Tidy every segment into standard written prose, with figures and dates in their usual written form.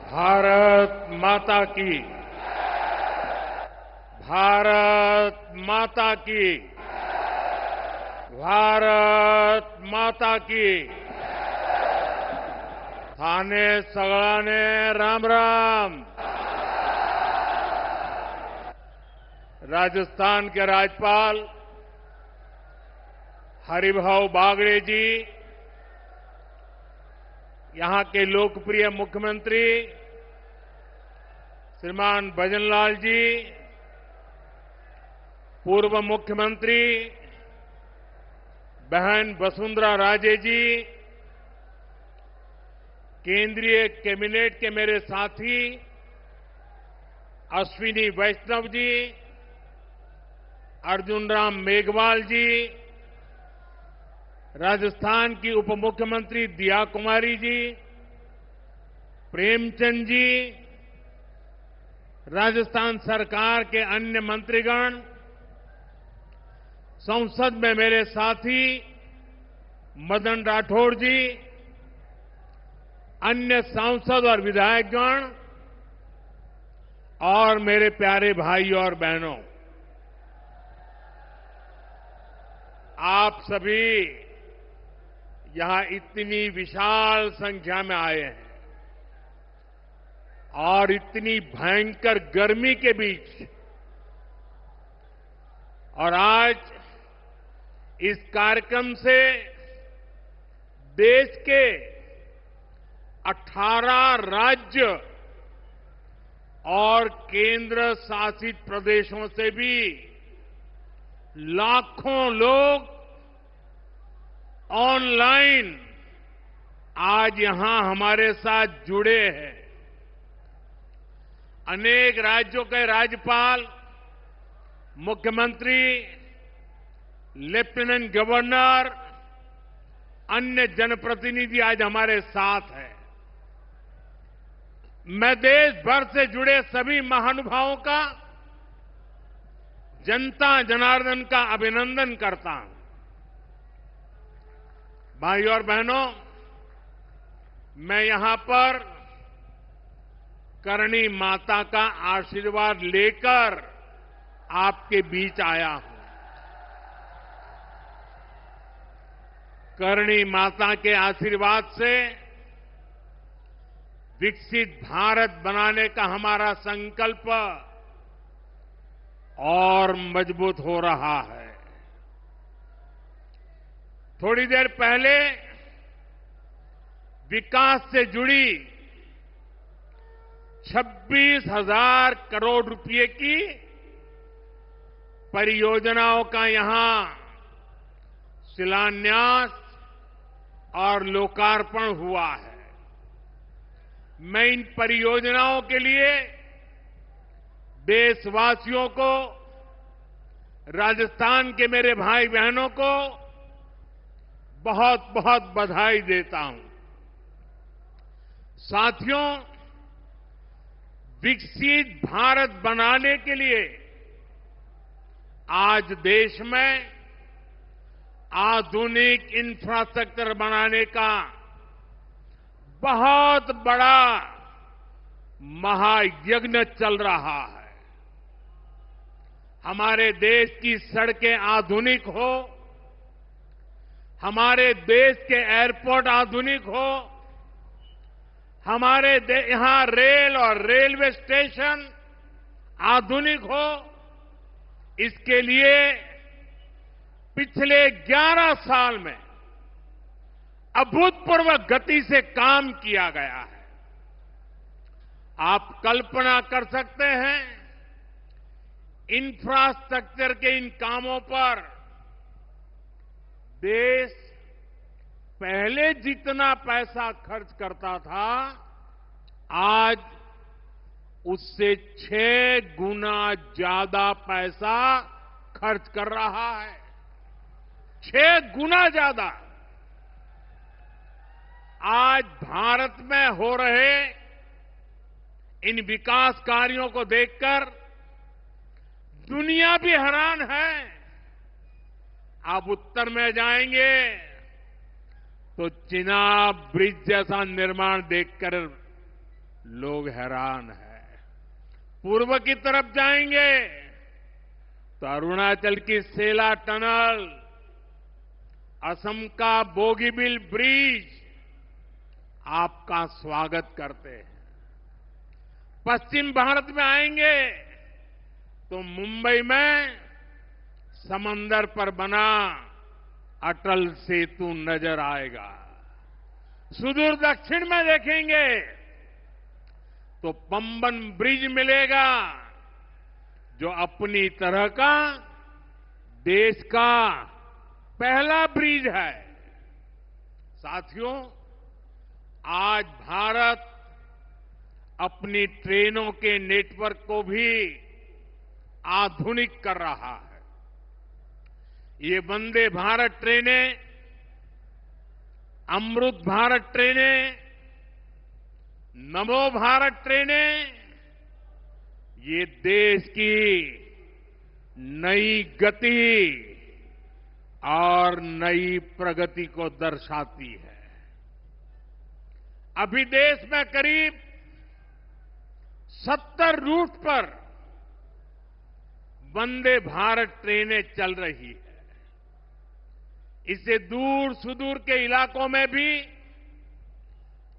भारत माता की। भारत माता की। भारत माता की। थाने सगळाने राम राम। राजस्थान के राज्यपाल हरिभाऊ बागड़े जी, यहां के लोकप्रिय मुख्यमंत्री श्रीमान भजनलाल जी, पूर्व मुख्यमंत्री बहन वसुंधरा राजे जी, केंद्रीय कैबिनेट के मेरे साथी अश्विनी वैष्णव जी, अर्जुन राम मेघवाल जी, राजस्थान की उप मुख्यमंत्री दिया कुमारी जी, प्रेमचंद जी, राजस्थान सरकार के अन्य मंत्रीगण, संसद में मेरे साथी मदन राठौड़ जी, अन्य सांसद और विधायकगण और मेरे प्यारे भाई और बहनों, आप सभी यहां इतनी विशाल संख्या में आए हैं और इतनी भयंकर गर्मी के बीच, और आज इस कार्यक्रम से देश के 18 राज्य और केंद्र शासित प्रदेशों से भी लाखों लोग ऑनलाइन आज यहां हमारे साथ जुड़े हैं। अनेक राज्यों के राज्यपाल, मुख्यमंत्री, लेफ्टिनेंट गवर्नर, अन्य जनप्रतिनिधि आज हमारे साथ हैं। मैं देश भर से जुड़े सभी महानुभावों का, जनता जनार्दन का अभिनंदन करता हूं। भाइयों और बहनों, मैं यहां पर करणी माता का आशीर्वाद लेकर आपके बीच आया हूं। करणी माता के आशीर्वाद से विकसित भारत बनाने का हमारा संकल्प और मजबूत हो रहा है। थोड़ी देर पहले विकास से जुड़ी 26,000 करोड़ रुपए की परियोजनाओं का यहां शिलान्यास और लोकार्पण हुआ है। मैं इन परियोजनाओं के लिए देशवासियों को, राजस्थान के मेरे भाई बहनों को बहुत बहुत बधाई देता हूं। साथियों, विकसित भारत बनाने के लिए आज देश में आधुनिक इंफ्रास्ट्रक्चर बनाने का बहुत बड़ा महायज्ञ चल रहा है। हमारे देश की सड़कें आधुनिक हो, हमारे देश के एयरपोर्ट आधुनिक हो, हमारे यहां रेल और रेलवे स्टेशन आधुनिक हो, इसके लिए पिछले 11 साल में अभूतपूर्व गति से काम किया गया है। आप कल्पना कर सकते हैं, इंफ्रास्ट्रक्चर के इन कामों पर देश पहले जितना पैसा खर्च करता था, आज उससे 6 गुना ज्यादा पैसा खर्च कर रहा है। 6 गुना ज्यादा। आज भारत में हो रहे इन विकास कार्यों को देखकर दुनिया भी हैरान है। आप उत्तर में जाएंगे तो चिनाब ब्रिज जैसा निर्माण देखकर लोग हैरान है। पूर्व की तरफ जाएंगे तो अरुणाचल की सेला टनल, असम का बोगीबिल ब्रिज आपका स्वागत करते हैं। पश्चिम भारत में आएंगे तो मुंबई में समंदर पर बना अटल सेतु नजर आएगा। सुदूर दक्षिण में देखेंगे तो पंबन ब्रिज मिलेगा, जो अपनी तरह का देश का पहला ब्रिज है। साथियों, आज भारत अपनी ट्रेनों के नेटवर्क को भी आधुनिक कर रहा है। ये वंदे भारत ट्रेनें, अमृत भारत ट्रेनें, नमो भारत ट्रेनें, ये देश की नई गति और नई प्रगति को दर्शाती है। अभी देश में करीब 70 रूट पर वंदे भारत ट्रेनें चल रही है। इससे दूर सुदूर के इलाकों में भी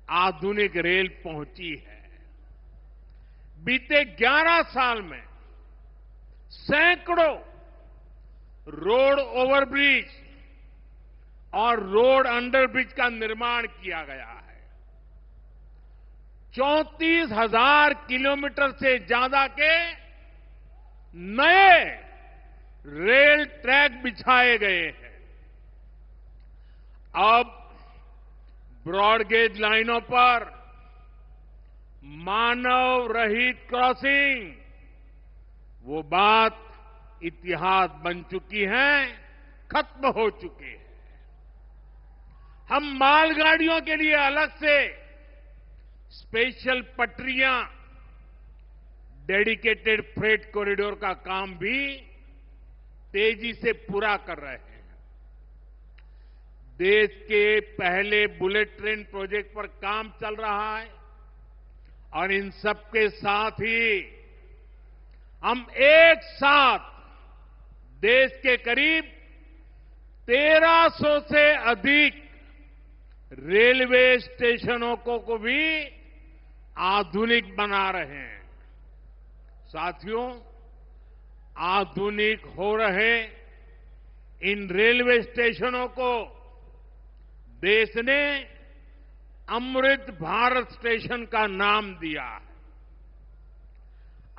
आधुनिक रेल पहुंची है। बीते 11 साल में सैकड़ों रोड ओवरब्रिज और रोड अंडरब्रिज का निर्माण किया गया है। 34,000 किलोमीटर से ज्यादा के नए रेल ट्रैक बिछाए गए हैं। अब ब्रॉडगेज लाइनों पर मानव रहित क्रॉसिंग, वो बात इतिहास बन चुकी है, खत्म हो चुकी है। हम मालगाड़ियों के लिए अलग से स्पेशल पटरियां, डेडिकेटेड फ्रेट कॉरिडोर का काम भी तेजी से पूरा कर रहे हैं। देश के पहले बुलेट ट्रेन प्रोजेक्ट पर काम चल रहा है और इन सबके साथ ही हम एक साथ देश के करीब 1300 से अधिक रेलवे स्टेशनों को भी आधुनिक बना रहे हैं। साथियों, आधुनिक हो रहे इन रेलवे स्टेशनों को देश ने अमृत भारत स्टेशन का नाम दिया है।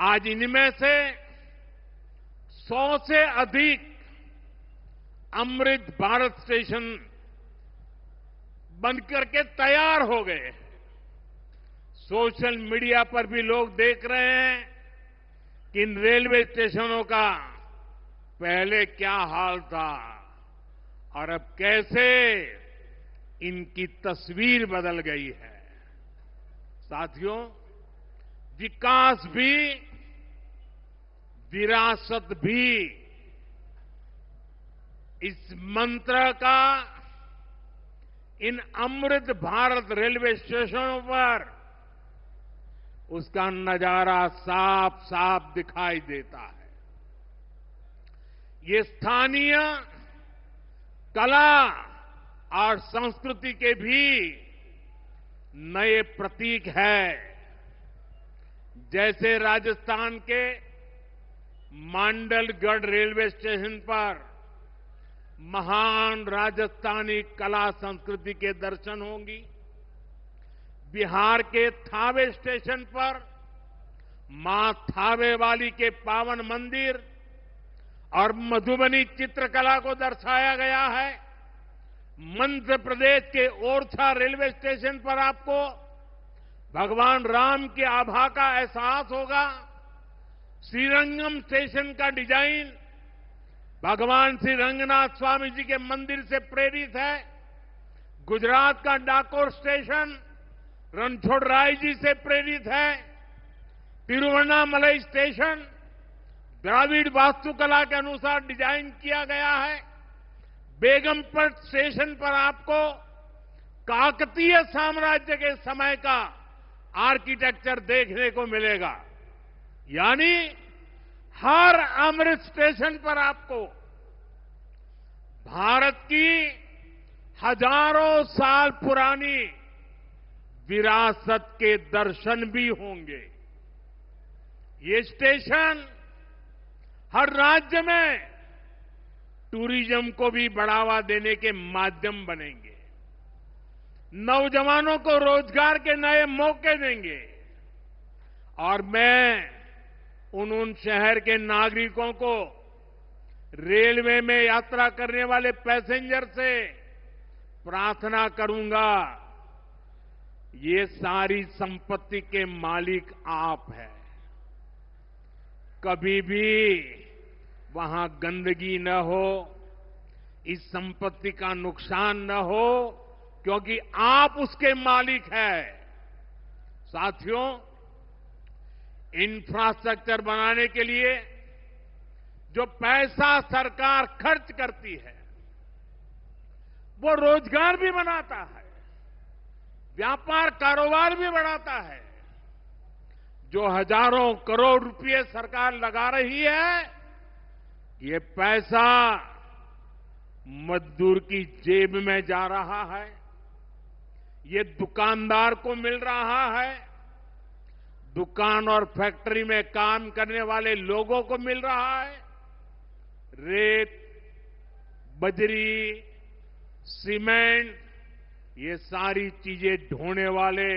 आज इनमें से 100 से अधिक अमृत भारत स्टेशन बनकर के तैयार हो गए हैं। सोशल मीडिया पर भी लोग देख रहे हैं कि इन रेलवे स्टेशनों का पहले क्या हाल था और अब कैसे इनकी तस्वीर बदल गई है। साथियों, विकास भी, विरासत भी, इस मंत्र का इन अमृत भारत रेलवे स्टेशनों पर उसका नजारा साफ साफ दिखाई देता है। ये स्थानीय कला और संस्कृति के भी नए प्रतीक है। जैसे राजस्थान के मांडलगढ़ रेलवे स्टेशन पर महान राजस्थानी कला संस्कृति के दर्शन होंगी। बिहार के थावे स्टेशन पर मां थावे वाली के पावन मंदिर और मधुबनी चित्रकला को दर्शाया गया है। मध्य प्रदेश के ओरछा रेलवे स्टेशन पर आपको भगवान राम के आभा का एहसास होगा। श्रीरंगम स्टेशन का डिजाइन भगवान श्री रंगनाथ स्वामी जी के मंदिर से प्रेरित है। गुजरात का डाकोर स्टेशन रणछोड़राय जी से प्रेरित है। तिरुवन्नामलई स्टेशन द्राविड़ वास्तुकला के अनुसार डिजाइन किया गया है। बेगमपट स्टेशन पर आपको काकतीय साम्राज्य के समय का आर्किटेक्चर देखने को मिलेगा। यानी हर अमृत स्टेशन पर आपको भारत की हजारों साल पुरानी विरासत के दर्शन भी होंगे। ये स्टेशन हर राज्य में टूरिज्म को भी बढ़ावा देने के माध्यम बनेंगे, नौजवानों को रोजगार के नए मौके देंगे और मैं उन शहर के नागरिकों को, रेलवे में यात्रा करने वाले पैसेंजर से प्रार्थना करूंगा, ये सारी संपत्ति के मालिक आप हैं। कभी भी वहां गंदगी न हो, इस संपत्ति का नुकसान न हो, क्योंकि आप उसके मालिक हैं। साथियों, इंफ्रास्ट्रक्चर बनाने के लिए जो पैसा सरकार खर्च करती है, वो रोजगार भी बनाता है, व्यापार कारोबार भी बढ़ाता है। जो हजारों करोड़ रुपए सरकार लगा रही है, ये पैसा मजदूर की जेब में जा रहा है, ये दुकानदार को मिल रहा है, दुकान और फैक्ट्री में काम करने वाले लोगों को मिल रहा है। रेत, बजरी, सीमेंट, ये सारी चीजें ढोने वाले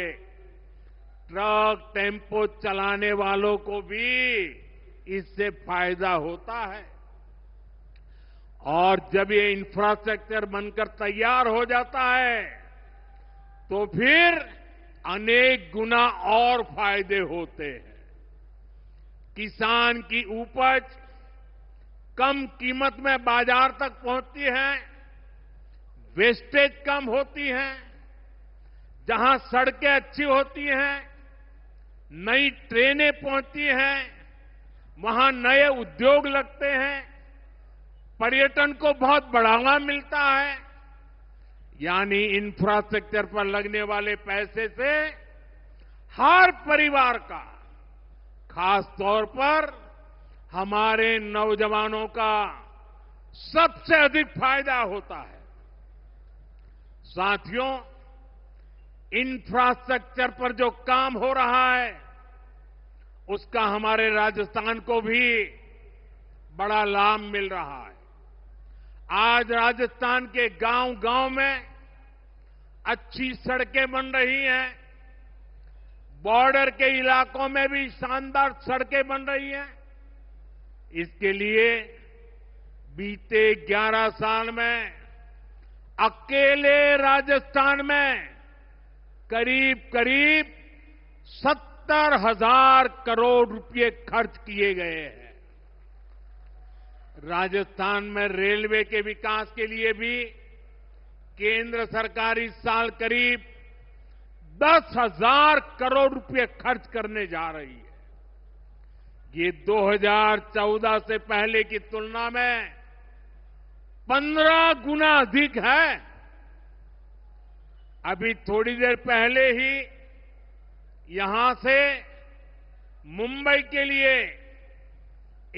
ट्रक, टेम्पो चलाने वालों को भी इससे फायदा होता है। और जब ये इंफ्रास्ट्रक्चर बनकर तैयार हो जाता है, तो फिर अनेक गुना और फायदे होते हैं। किसान की उपज कम कीमत में बाजार तक पहुंचती है, वेस्टेज कम होती है, जहां सड़कें अच्छी होती हैं, नई ट्रेनें पहुंचती हैं, वहां नए उद्योग लगते हैं, पर्यटन को बहुत बढ़ावा मिलता है। यानी इंफ्रास्ट्रक्चर पर लगने वाले पैसे से हर परिवार का, खास तौर पर हमारे नौजवानों का सबसे अधिक फायदा होता है। साथियों, इंफ्रास्ट्रक्चर पर जो काम हो रहा है, उसका हमारे राजस्थान को भी बड़ा लाभ मिल रहा है। आज राजस्थान के गांव-गांव में अच्छी सड़कें बन रही हैं, बॉर्डर के इलाकों में भी शानदार सड़कें बन रही हैं। इसके लिए बीते 11 साल में अकेले राजस्थान में करीब 70,000 करोड़ रुपए खर्च किए गए हैं। राजस्थान में रेलवे के विकास के लिए भी केंद्र सरकार इस साल करीब 10,000 करोड़ रुपए खर्च करने जा रही है। ये 2014 से पहले की तुलना में 15 गुना अधिक है। अभी थोड़ी देर पहले ही यहां से मुंबई के लिए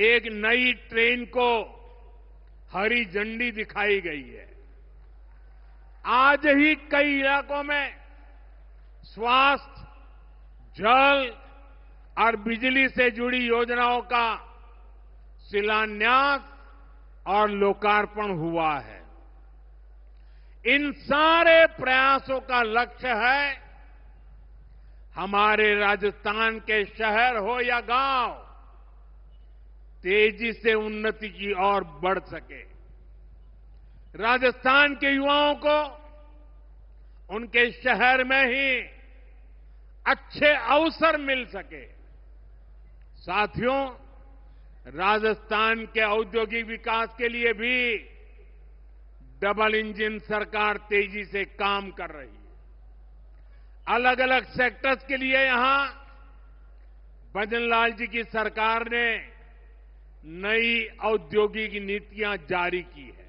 एक नई ट्रेन को हरी झंडी दिखाई गई है। आज ही कई इलाकों में स्वास्थ्य, जल और बिजली से जुड़ी योजनाओं का शिलान्यास और लोकार्पण हुआ है। इन सारे प्रयासों का लक्ष्य है हमारे राजस्थान के शहर हो या गांव तेजी से उन्नति की ओर बढ़ सके, राजस्थान के युवाओं को उनके शहर में ही अच्छे अवसर मिल सके। साथियों, राजस्थान के औद्योगिक विकास के लिए भी डबल इंजन सरकार तेजी से काम कर रही है। अलग अलग सेक्टर्स के लिए यहां भजनलाल जी की सरकार ने नई औद्योगिक नीतियां जारी की है।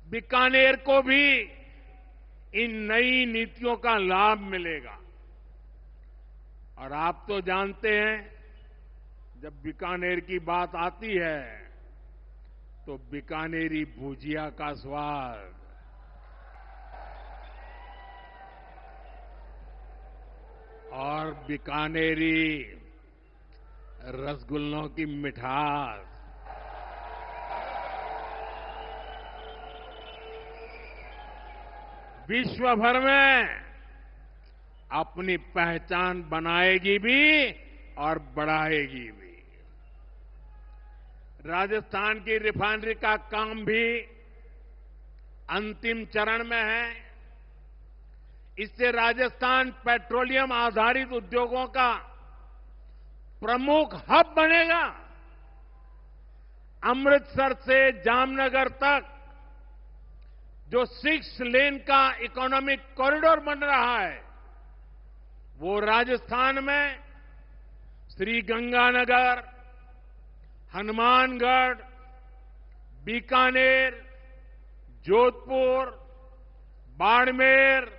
बीकानेर को भी इन नई नीतियों का लाभ मिलेगा। और आप तो जानते हैं, जब बीकानेर की बात आती है तो बीकानेरी भुजिया का स्वाद, और बीकानेरी रसगुल्लों की मिठास, विश्व भर में अपनी पहचान बनाएगी भी और बढ़ाएगी भी। राजस्थान की रिफाइनरी का काम भी अंतिम चरण में है। इससे राजस्थान पेट्रोलियम आधारित उद्योगों का प्रमुख हब बनेगा। अमृतसर से जामनगर तक जो 6 लेन का इकोनॉमिक कॉरिडोर बन रहा है, वो राजस्थान में श्रीगंगानगर, हनुमानगढ़, बीकानेर, जोधपुर, बाड़मेर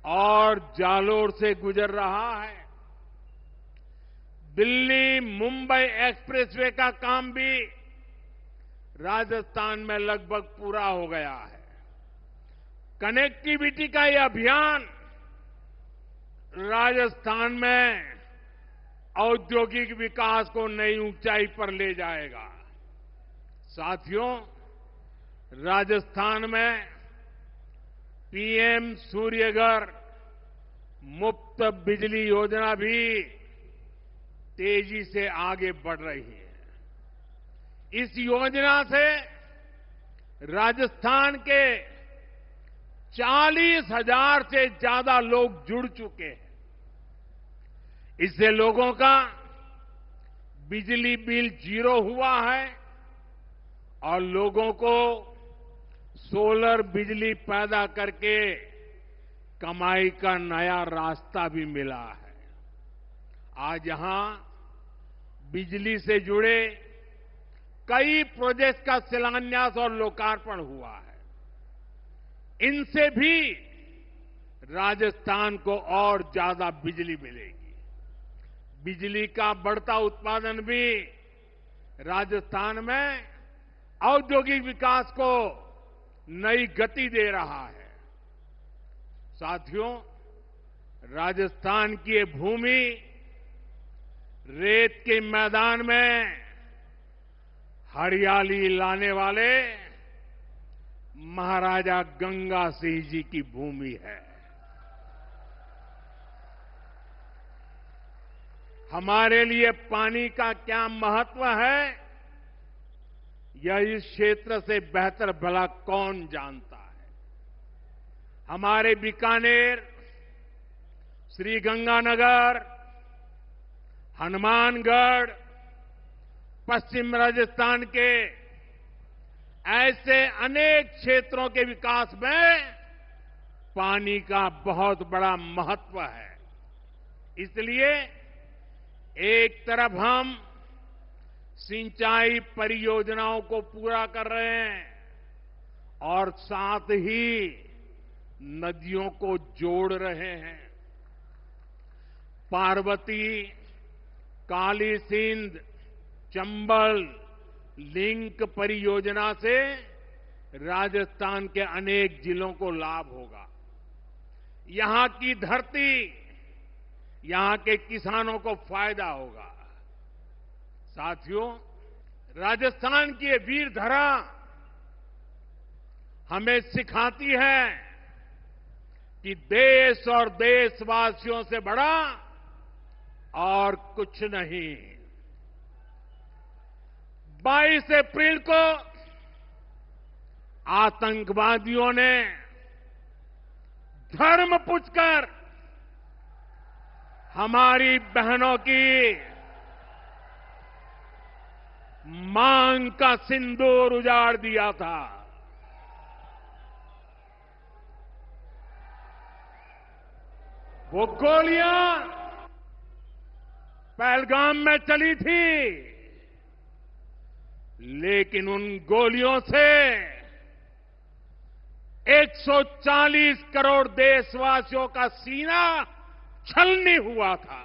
और जालोर से गुजर रहा है। दिल्ली मुंबई एक्सप्रेसवे का काम भी राजस्थान में लगभग पूरा हो गया है। कनेक्टिविटी का ये अभियान राजस्थान में औद्योगिक विकास को नई ऊंचाई पर ले जाएगा। साथियों, राजस्थान में पीएम सूर्यघर मुफ्त बिजली योजना भी तेजी से आगे बढ़ रही है। इस योजना से राजस्थान के 40,000 से ज्यादा लोग जुड़ चुके हैं। इससे लोगों का बिजली बिल 0 हुआ है और लोगों को सोलर बिजली पैदा करके कमाई का नया रास्ता भी मिला है। आज यहां बिजली से जुड़े कई प्रोजेक्ट का शिलान्यास और लोकार्पण हुआ है। इनसे भी राजस्थान को और ज्यादा बिजली मिलेगी। बिजली का बढ़ता उत्पादन भी राजस्थान में औद्योगिक विकास को नई गति दे रहा है। साथियों, राजस्थान की ये भूमि रेत के मैदान में हरियाली लाने वाले महाराजा गंगा सिंह जी की भूमि है। हमारे लिए पानी का क्या महत्व है, यह इस क्षेत्र से बेहतर भला कौन जानता है। हमारे बीकानेर, श्रीगंगानगर, हनुमानगढ़, पश्चिम राजस्थान के ऐसे अनेक क्षेत्रों के विकास में पानी का बहुत बड़ा महत्व है। इसलिए एक तरफ हम सिंचाई परियोजनाओं को पूरा कर रहे हैं और साथ ही नदियों को जोड़ रहे हैं। पार्वती, काली सिंध, चंबल लिंक परियोजना से राजस्थान के अनेक जिलों को लाभ होगा। यहां की धरती, यहां के किसानों को फायदा होगा। साथियों, राजस्थान की ये वीर धरा हमें सिखाती है कि देश और देशवासियों से बड़ा और कुछ नहीं। 22 अप्रैल को आतंकवादियों ने धर्म पूछकर हमारी बहनों की मांग का सिंदूर उजाड़ दिया था। वो गोलियां पहलगाम में चली थी, लेकिन उन गोलियों से 140 करोड़ देशवासियों का सीना छलनी हुआ था।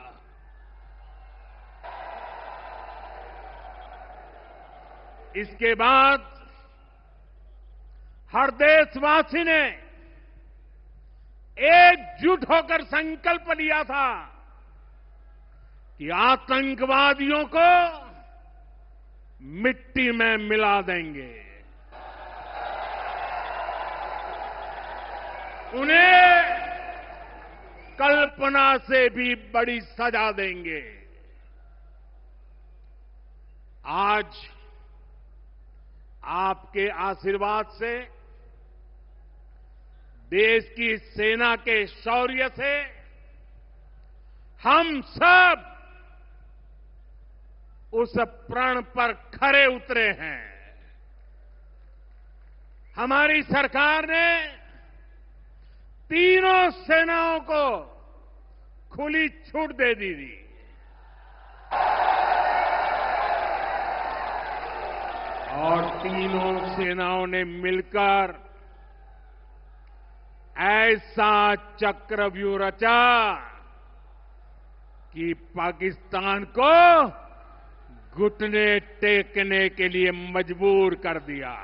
इसके बाद हर देशवासी ने एकजुट होकर संकल्प लिया था कि आतंकवादियों को मिट्टी में मिला देंगे, उन्हें कल्पना से भी बड़ी सजा देंगे। आज आपके आशीर्वाद से, देश की सेना के शौर्य से हम सब उस प्रण पर खरे उतरे हैं। हमारी सरकार ने तीनों सेनाओं को खुली छूट दे दी थी। और तीनों सेनाओं ने मिलकर ऐसा चक्रव्यूह रचा कि पाकिस्तान को घुटने टेकने के लिए मजबूर कर दिया।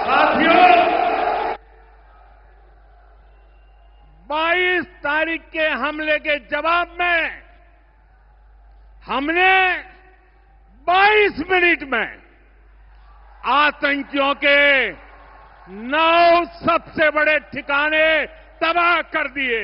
साथियों, 22 तारीख के हमले के जवाब में हमने 22 मिनट में आतंकियों के 9 सबसे बड़े ठिकाने तबाह कर दिए।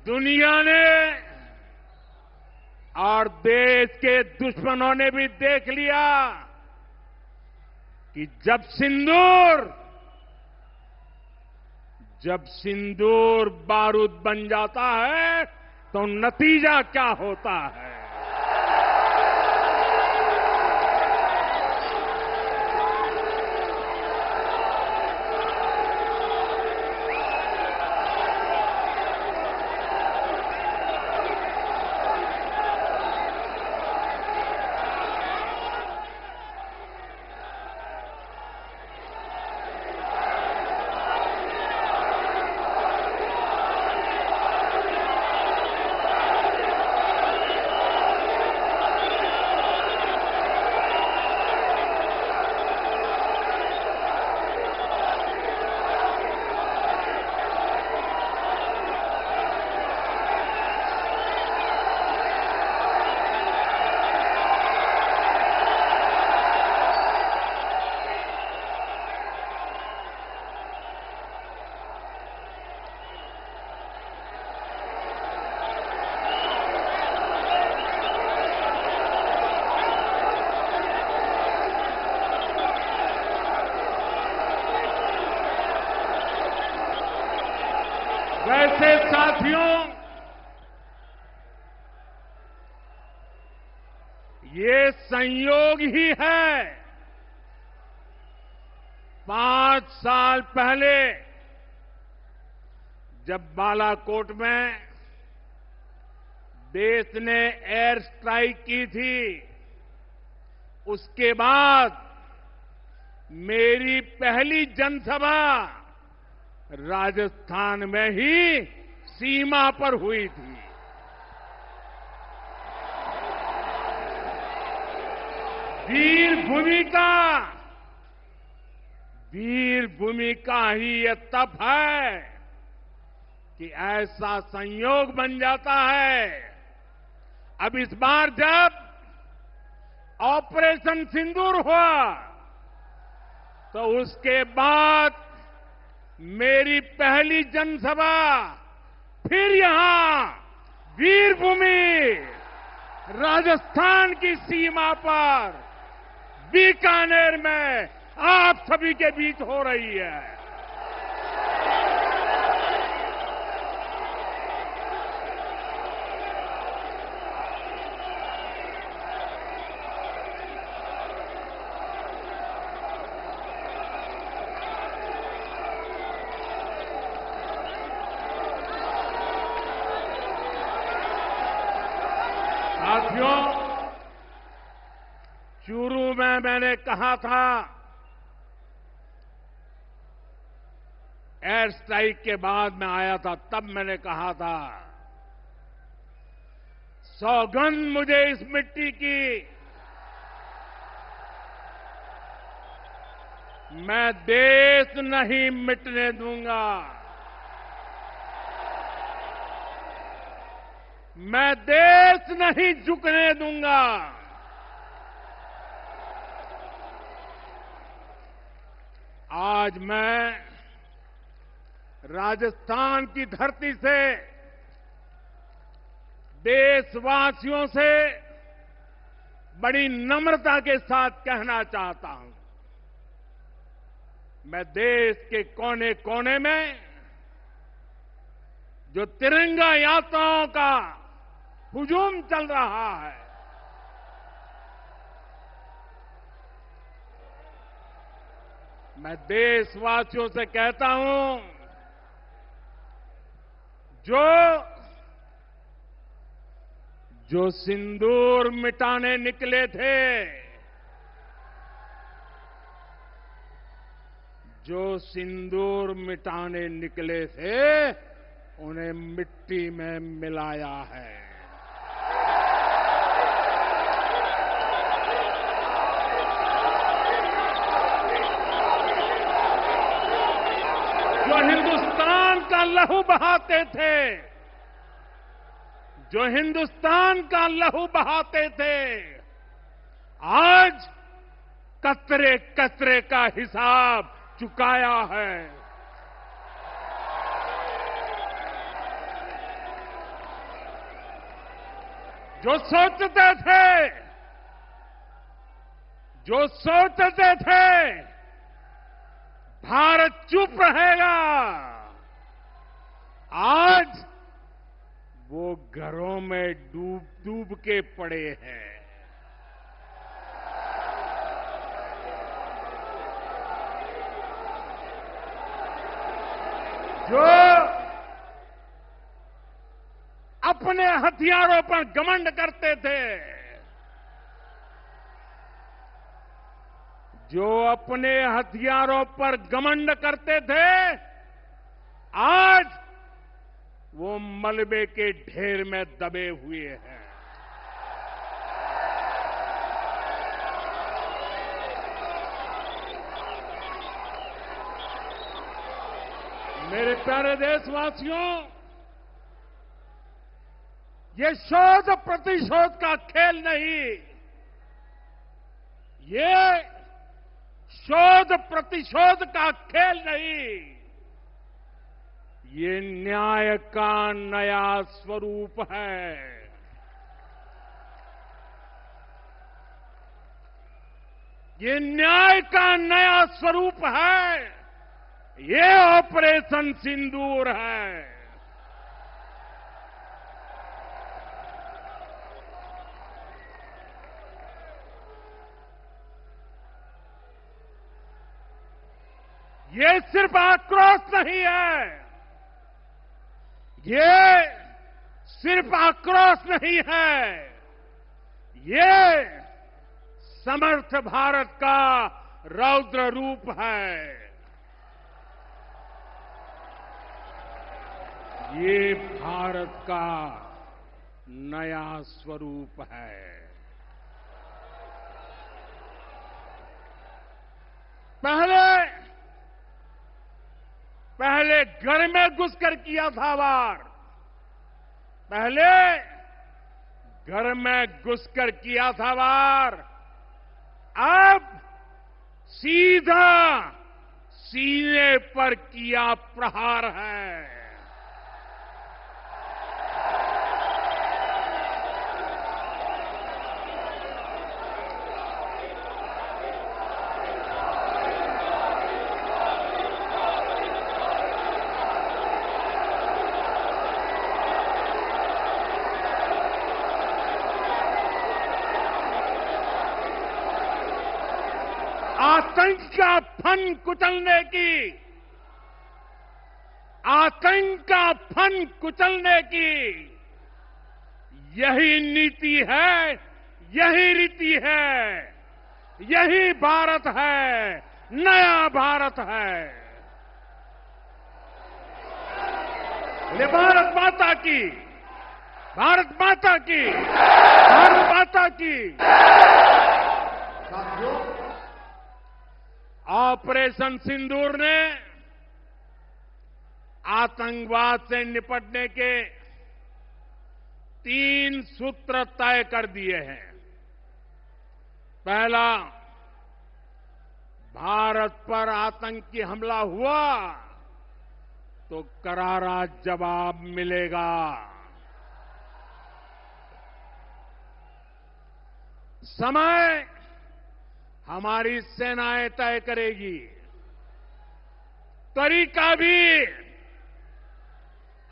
दुनिया ने और देश के दुश्मनों ने भी देख लिया कि जब सिंदूर बारूद बन जाता है तो नतीजा क्या होता है। वैसे साथियों, ये संयोग ही है। 5 साल पहले जब बालाकोट में देश ने एयर स्ट्राइक की थी, उसके बाद मेरी पहली जनसभा राजस्थान में ही सीमा पर हुई थी। वीर भूमि का ही ये तप है कि ऐसा संयोग बन जाता है। अब इस बार जब ऑपरेशन सिंदूर हुआ तो उसके बाद मेरी पहली जनसभा फिर यहां वीरभूमि राजस्थान की सीमा पर बीकानेर में आप सभी के बीच हो रही है। शुरू में मैंने कहा था, एयर स्ट्राइक के बाद मैं आया था, तब मैंने कहा था, सौगंध मुझे इस मिट्टी की, मैं देश नहीं मिटने दूंगा, मैं देश नहीं झुकने दूंगा। आज मैं राजस्थान की धरती से देशवासियों से बड़ी नम्रता के साथ कहना चाहता हूं, मैं देश के कोने कोने में जो तिरंगा यात्राओं का हुजूम चल रहा है, मैं देशवासियों से कहता हूं, जो सिंदूर मिटाने निकले थे, जो सिंदूर मिटाने निकले थे, उन्हें मिट्टी में मिलाया है। जो हिंदुस्तान का लहू बहाते थे, जो हिंदुस्तान का लहू बहाते थे, आज कतरे कतरे का हिसाब चुकाया है। जो सोचते थे भारत चुप रहेगा, आज वो घरों में डूब डूब के पड़े हैं। जो अपने हथियारों पर घमंड करते थे, जो अपने हथियारों पर घमंड करते थे, आज वो मलबे के ढेर में दबे हुए हैं। मेरे प्यारे देशवासियों, ये शोध प्रतिशोध का खेल नहीं, ये शोध प्रतिशोध का खेल नहीं, ये न्याय का नया स्वरूप है। ये न्याय का नया स्वरूप है। ये ऑपरेशन सिंदूर है। ये सिर्फ आक्रोश नहीं है, ये सिर्फ आक्रोश नहीं है, ये समर्थ भारत का रौद्र रूप है। ये भारत का नया स्वरूप है। पहले घर में घुसकर किया था वार, पहले घर में घुसकर किया था वार, अब सीधा सीने पर किया प्रहार है। आतंक का फन कुचलने की, आतंक का फन कुचलने की यही नीति है, यही रीति है। यही भारत है, नया भारत है। ये भारत माता की, भारत माता की, भारत माता की। साथियों, ऑपरेशन सिंदूर ने आतंकवाद से निपटने के 3 सूत्र तय कर दिए हैं। पहला, भारत पर आतंकी हमला हुआ तो करारा जवाब मिलेगा। समय हमारी सेनाएं तय करेगी, तरीका भी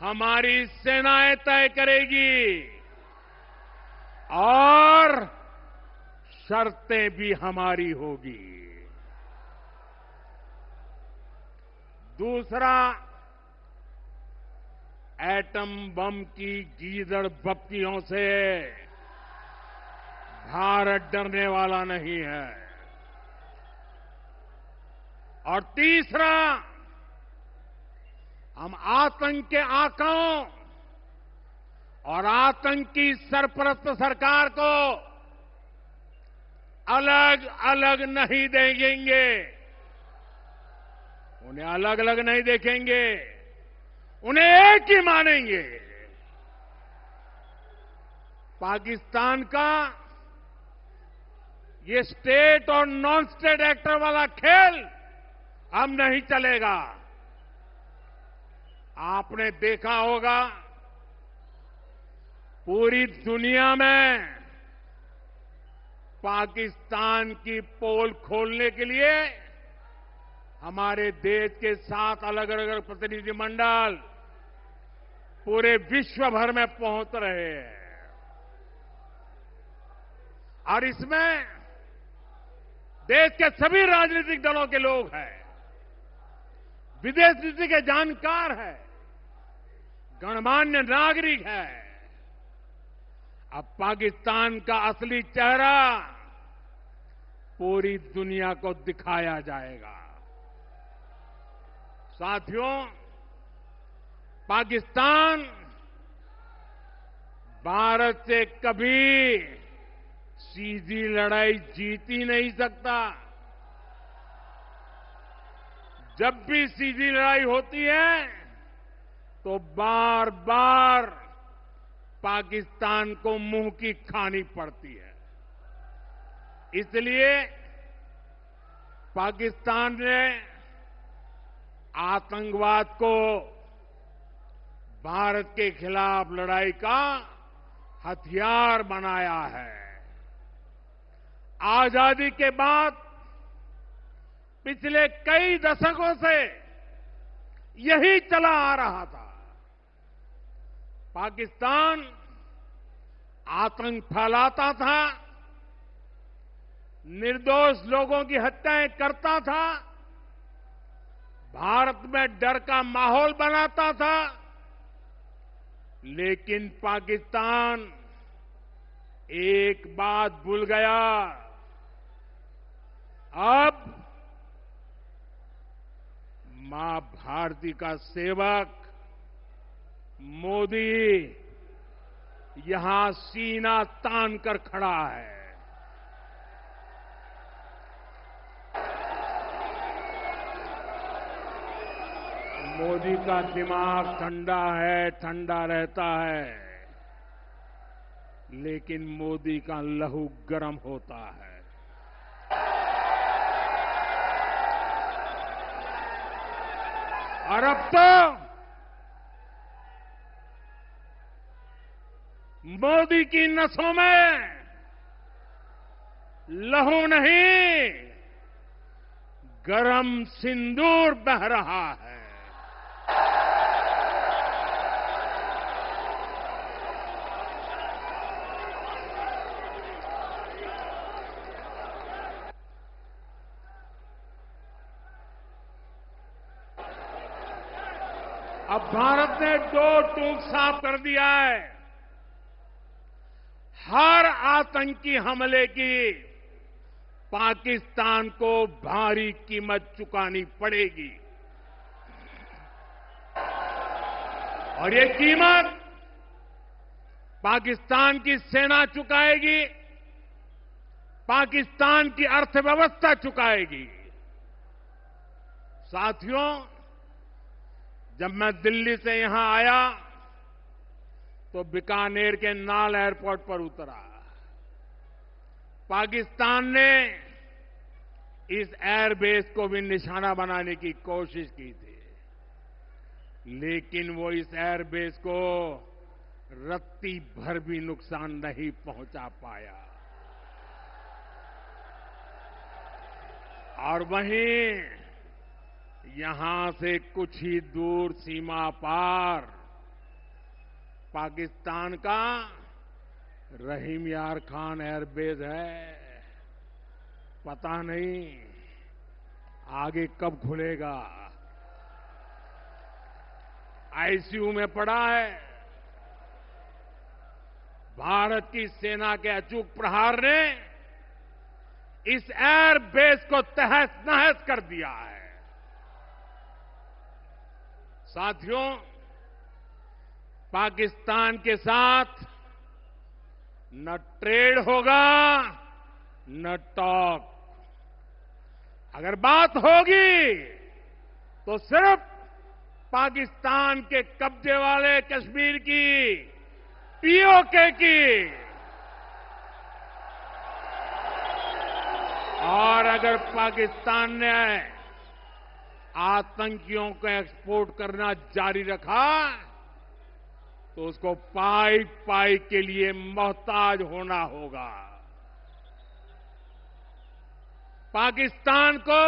हमारी सेनाएं तय करेगी और शर्तें भी हमारी होगी। दूसरा, एटम बम की गीदड़ बत्तियों से भारत डरने वाला नहीं है। और तीसरा, हम आतंक के आकाओं और आतंकी सरपरस्त सरकार को अलग अलग नहीं देखेंगे, उन्हें अलग अलग नहीं देखेंगे, उन्हें एक ही मानेंगे। पाकिस्तान का ये स्टेट और नॉन स्टेट एक्टर वाला खेल अब नहीं चलेगा। आपने देखा होगा, पूरी दुनिया में पाकिस्तान की पोल खोलने के लिए हमारे देश के 7 अलग अलग प्रतिनिधिमंडल पूरे विश्व भर में पहुंच रहे हैं। और इसमें देश के सभी राजनीतिक दलों के लोग हैं, विदेश नीति के जानकार हैं, गणमान्य नागरिक हैं। अब पाकिस्तान का असली चेहरा पूरी दुनिया को दिखाया जाएगा। साथियों, पाकिस्तान भारत से कभी सीधी लड़ाई जीत ही नहीं सकता। जब भी सीधी लड़ाई होती है तो बार बार पाकिस्तान को मुंह की खानी पड़ती है। इसलिए पाकिस्तान ने आतंकवाद को भारत के खिलाफ लड़ाई का हथियार बनाया है। आजादी के बाद पिछले कई दशकों से यही चला आ रहा था। पाकिस्तान आतंक फैलाता था, निर्दोष लोगों की हत्याएं करता था, भारत में डर का माहौल बनाता था। लेकिन पाकिस्तान एक बात भूल गया, अब मां भारती का सेवक मोदी यहां सीना तान कर खड़ा है। मोदी का दिमाग ठंडा है, ठंडा रहता है, लेकिन मोदी का लहू गर्म होता है। और अब तो मोदी की नसों में लहू नहीं, गरम सिंदूर बह रहा है। अब भारत ने 2 टूक साफ कर दिया है। हर आतंकी हमले की पाकिस्तान को भारी कीमत चुकानी पड़ेगी और ये कीमत पाकिस्तान की सेना चुकाएगी, पाकिस्तान की अर्थव्यवस्था चुकाएगी। साथियों, जब मैं दिल्ली से यहां आया तो बीकानेर के नाल एयरपोर्ट पर उतरा। पाकिस्तान ने इस एयरबेस को भी निशाना बनाने की कोशिश की थी, लेकिन वो इस एयरबेस को रत्ती भर भी नुकसान नहीं पहुंचा पाया। और वहीं यहां से कुछ ही दूर सीमा पार पाकिस्तान का रहीम यार खान एयरबेस है। पता नहीं आगे कब खुलेगा। आईसीयू में पड़ा है। भारत की सेना के अचूक प्रहार ने इस एयरबेस को तहस नहस कर दिया है। साथियों, पाकिस्तान के साथ न ट्रेड होगा न टॉक। अगर बात होगी तो सिर्फ पाकिस्तान के कब्जे वाले कश्मीर की, पीओके की। और अगर पाकिस्तान ने आतंकियों को एक्सपोर्ट करना जारी रखा तो उसको पाई पाई के लिए मोहताज होना होगा। पाकिस्तान को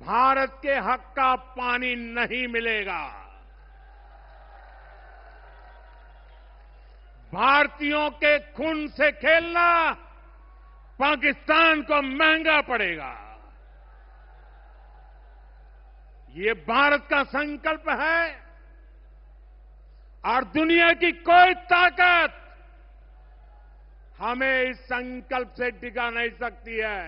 भारत के हक का पानी नहीं मिलेगा। भारतीयों के खून से खेलना पाकिस्तान को महंगा पड़ेगा। ये भारत का संकल्प है और दुनिया की कोई ताकत हमें इस संकल्प से डिगा नहीं सकती है।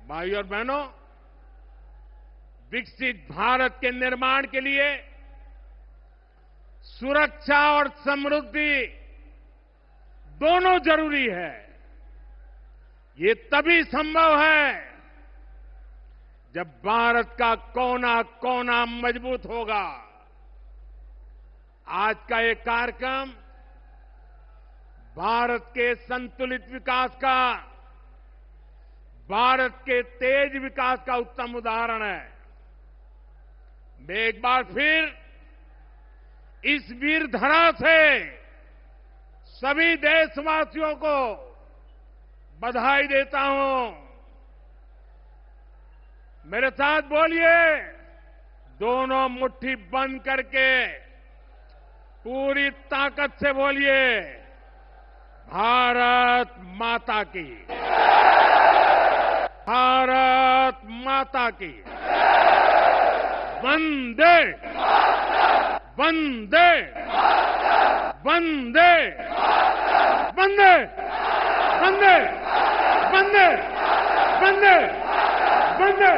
भाइयों और बहनों, विकसित भारत के निर्माण के लिए सुरक्षा और समृद्धि दोनों जरूरी है। ये तभी संभव है जब भारत का कोना कोना मजबूत होगा। आज का ये कार्यक्रम भारत के संतुलित विकास का, भारत के तेज विकास का उत्तम उदाहरण है। मैं एक बार फिर इस वीर धरा से सभी देशवासियों को बधाई देता हूं। मेरे साथ बोलिए, दोनों मुट्ठी बंद करके पूरी ताकत से बोलिए, भारत माता की, भारत माता की, वंदे वंदे वंदे वंदे वंदे वंदे वंदे वंदे